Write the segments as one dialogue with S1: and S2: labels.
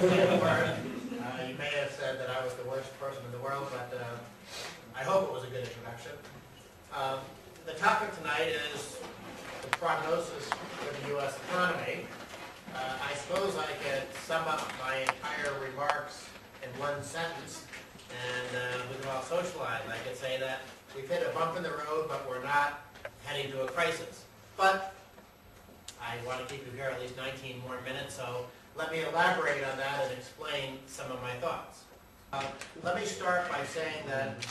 S1: word. You may have said that I was the worst person in the world, but I hope it was a good introduction. The topic tonight is the prognosis for the U.S. economy. I suppose I could sum up my entire remarks in one sentence, and we can all socialize. I could say that we've hit a bump in the road, but we're not heading to a crisis. But I want to keep you here at least 19 more minutes, so let me elaborate on that and explain some of my thoughts. Let me start by saying that,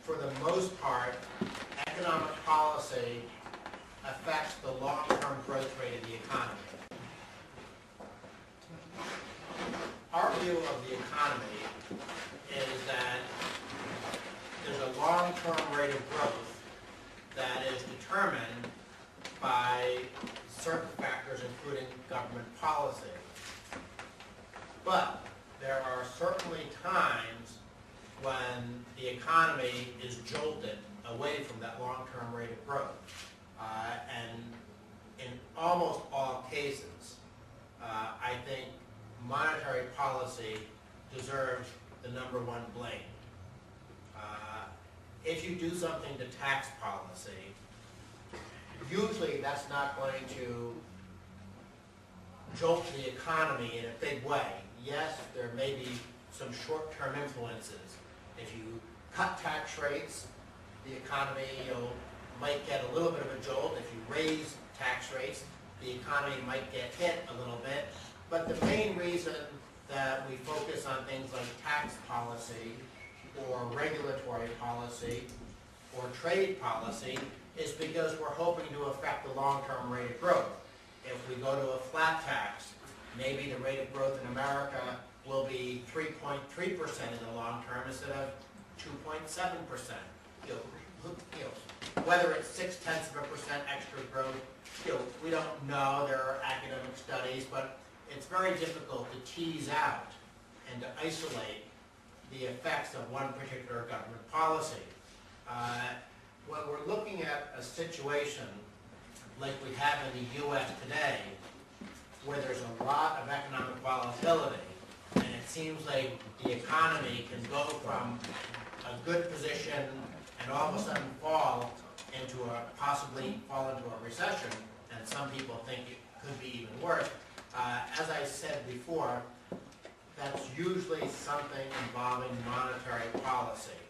S1: for the most part, economic policy affects the long-term growth rate of the economy. Our view of the economy is that there's a long-term rate of growth that is determined by certain factors, including government policy. But there are certainly times when the economy is jolted away from that long-term rate of growth. And in almost all cases, I think monetary policy deserves the #1 blame. If you do something to tax policy, usually that's not going to jolt the economy in a big way. Yes, there may be some short-term influences. If you cut tax rates, the economy might get a little bit of a jolt. If you raise tax rates, the economy might get hit a little bit. But the main reason that we focus on things like tax policy or regulatory policy or trade policy is because we're hoping to affect the long-term rate of growth. If we go to a flat tax, maybe the rate of growth in America will be 3.3% in the long term instead of 2.7%. Whether it's 0.6% extra growth, we don't know. There are academic studies, but it's very difficult to tease out and to isolate the effects of one particular government policy. When we're looking at a situation like we have in the U.S. today, where there's a lot of economic volatility, and it seems like the economy can go from a good position and all of a sudden possibly fall into a recession, and some people think it could be even worse. As I said before, that's usually something involving monetary policy.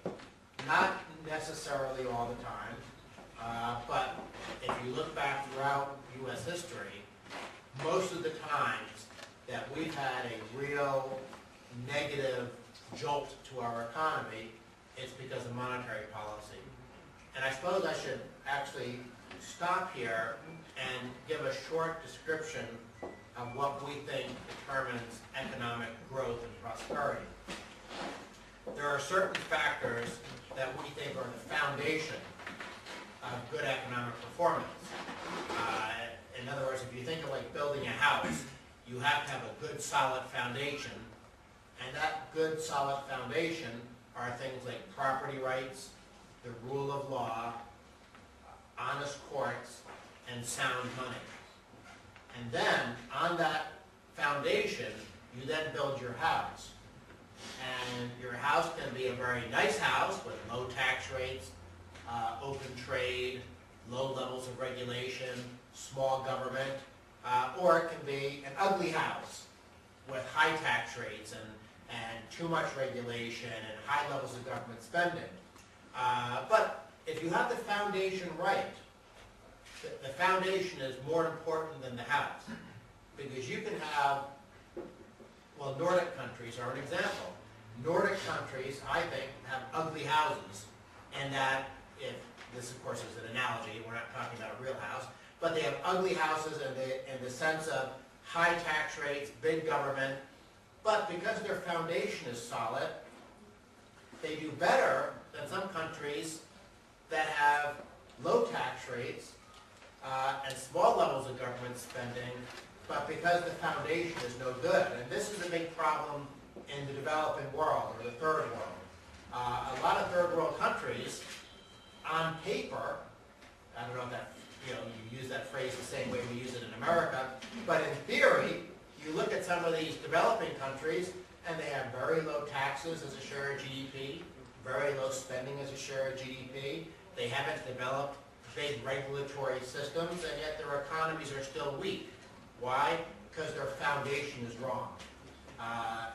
S1: Not necessarily all the time, but if you look back throughout U.S. history, most of the times that we've had a real negative jolt to our economy, it's because of monetary policy. And I suppose I should actually stop here and give a short description of what we think determines economic growth and prosperity. There are certain factors that we think are the foundation of good economic performance. In other words, if you think of like building a house, you have to have a good solid foundation, and that good solid foundation are things like property rights, the rule of law, honest courts, and sound money. And then, on that foundation, you then build your house. And your house can be a very nice house with low tax rates, open trade, low levels of regulation, small government, or it can be an ugly house with high tax rates and too much regulation and high levels of government spending. But if you have the foundation right, the foundation is more important than the house, because you can have, well, Nordic countries are an example. Nordic countries, I think, have ugly houses, and that, if this of course is an analogy, we're not talking about a real house, but they have ugly houses in the sense of high tax rates, big government, but because their foundation is solid, they do better than some countries that have low tax rates and small levels of government spending, but because the foundation is no good. And this is a big problem in the developing world, or the third world. A lot of third world countries, on paper, I don't know if that, you use that phrase the same way we use it in America, but in theory, you look at some of these developing countries, and they have very low taxes as a share of GDP, very low spending as a share of GDP. They haven't developed big regulatory systems, and yet their economies are still weak. Why? Because their foundation is wrong.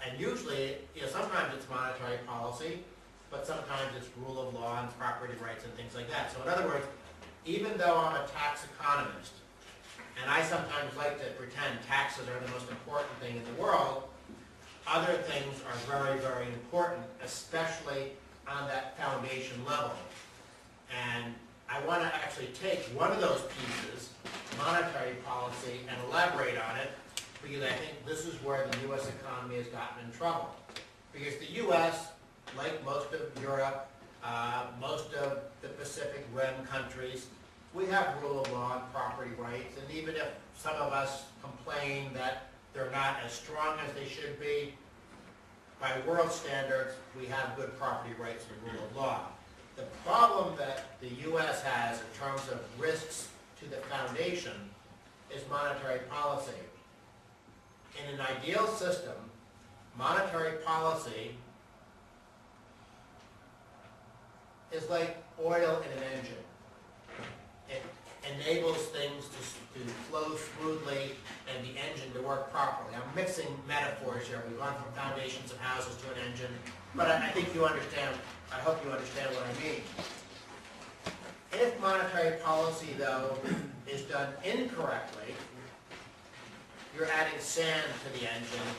S1: And usually, sometimes it's monetary policy, but sometimes it's rule of law and property rights and things like that. So in other words, even though I'm a tax economist, and I sometimes like to pretend taxes are the most important thing in the world, other things are very, very important, especially on that foundation level. And I want to actually take one of those pieces, monetary policy, and elaborate on it, because I think this is where the U.S. economy has gotten in trouble. Because the U.S., like most of Europe, most of the Pacific Rim countries, we have rule of law and property rights, and even if some of us complain that they're not as strong as they should be, by world standards, we have good property rights and rule of law. The problem that the U.S. has in terms of risks to the foundation is monetary policy. In an ideal system, monetary policy is like oil in an engine. It enables things to flow smoothly and the engine to work properly. I'm mixing metaphors here. We've gone from foundations of houses to an engine, but I think you understand, I hope you understand what I mean. If monetary policy, though, is done incorrectly, you're adding sand to the engine